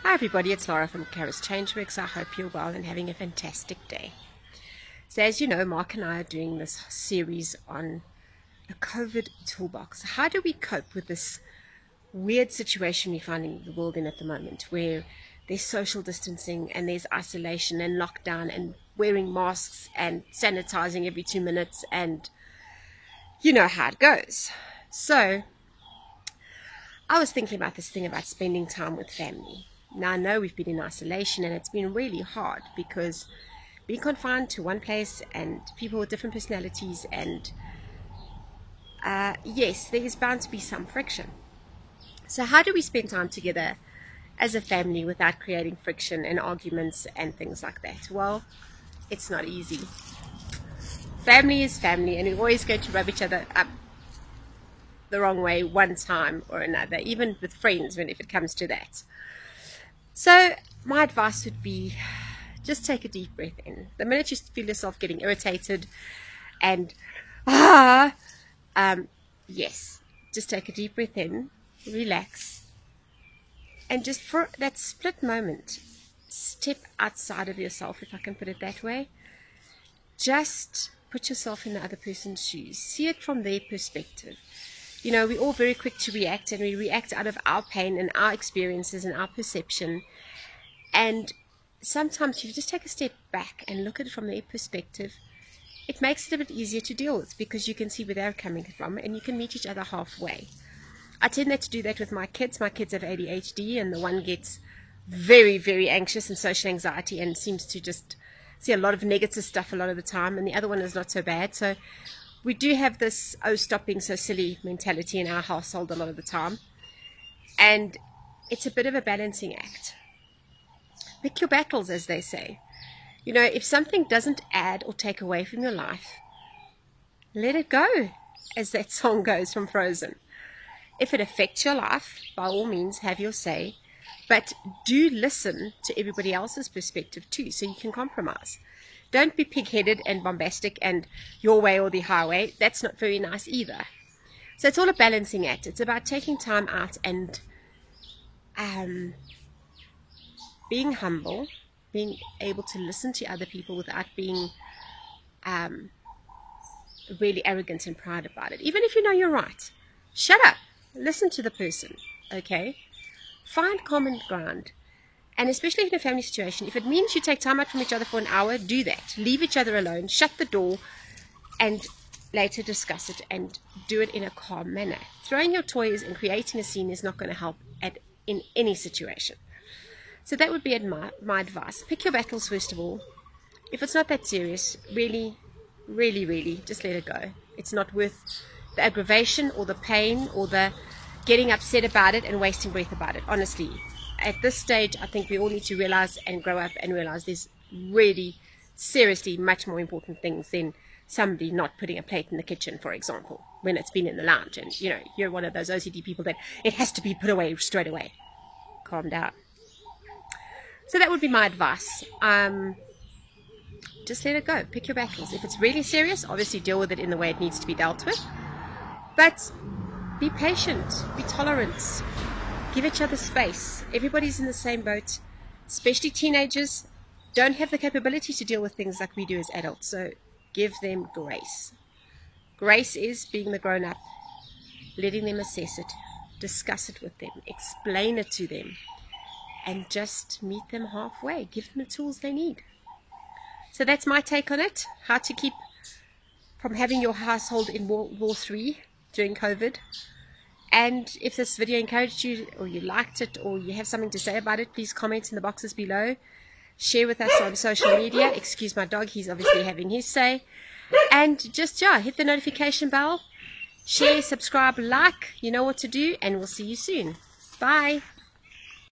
Hi everybody, it's Laura from Karis Changeworks. I hope you're well and having a fantastic day. So as you know, Mark and I are doing this series on a COVID toolbox. How do we cope with this weird situation we're finding the world in at the moment, where there's social distancing and there's isolation and lockdown and wearing masks and sanitizing every 2 minutes, and you know how it goes. So I was thinking about this thing about spending time with family. Now I know we've been in isolation and it's been really hard because being confined to one place and people with different personalities, and yes, there is bound to be some friction. So how do we spend time together as a family without creating friction and arguments and things like that? Well, it's not easy. Family is family, and we're always going to rub each other up the wrong way one time or another, even with friends if it comes to that. So my advice would be, just take a deep breath in. The minute you feel yourself getting irritated and yes, just take a deep breath in, relax, and just for that split moment, step outside of yourself, if I can put it that way. Just put yourself in the other person's shoes. See it from their perspective. You know, we're all very quick to react, and we react out of our pain and our experiences and our perception. And sometimes if you just take a step back and look at it from their perspective, it makes it a bit easier to deal with, because you can see where they're coming from and you can meet each other halfway. I tend to do that with my kids. My kids have ADHD, and the one gets very, very anxious and social anxiety and seems to just see a lot of negative stuff a lot of the time, and the other one is not so bad. So we do have this stop being so silly mentality in our household a lot of the time, and it's a bit of a balancing act. Pick your battles, as they say. You know, if something doesn't add or take away from your life, let it go, as that song goes from Frozen. If it affects your life, by all means have your say, but do listen to everybody else's perspective too, so you can compromise. Don't be pig-headed and bombastic and your way or the highway. That's not very nice either. So it's all a balancing act. It's about taking time out and being humble, being able to listen to other people without being really arrogant and proud about it. Even if you know you're right, shut up. Listen to the person, okay? Find common ground. And especially in a family situation, if it means you take time out from each other for an hour, do that. Leave each other alone, shut the door, and later discuss it, and do it in a calm manner. Throwing your toys and creating a scene is not going to help in any situation. So that would be my advice. Pick your battles first of all. If it's not that serious, really, really, really, just let it go. It's not worth the aggravation or the pain or the getting upset about it and wasting breath about it, honestly. At this stage, I think we all need to realize and grow up and realize there's really, seriously, much more important things than somebody not putting a plate in the kitchen, for example, when it's been in the lounge. And, you know, you're one of those OCD people that it has to be put away straight away. Calm down. So that would be my advice. Just let it go. Pick your battles. If it's really serious, obviously deal with it in the way it needs to be dealt with. But be patient. Be tolerant. Give each other space. Everybody's in the same boat, especially teenagers. Don't have the capability to deal with things like we do as adults, so give them grace. Grace is being the grown-up, letting them assess it, discuss it with them, explain it to them, and just meet them halfway. Give them the tools they need. So that's my take on it, how to keep from having your household in World War III during COVID. And if this video encouraged you, or you liked it, or you have something to say about it, please comment in the boxes below. Share with us on social media. Excuse my dog, he's obviously having his say. And just, hit the notification bell. Share, subscribe, like. You know what to do, and we'll see you soon. Bye.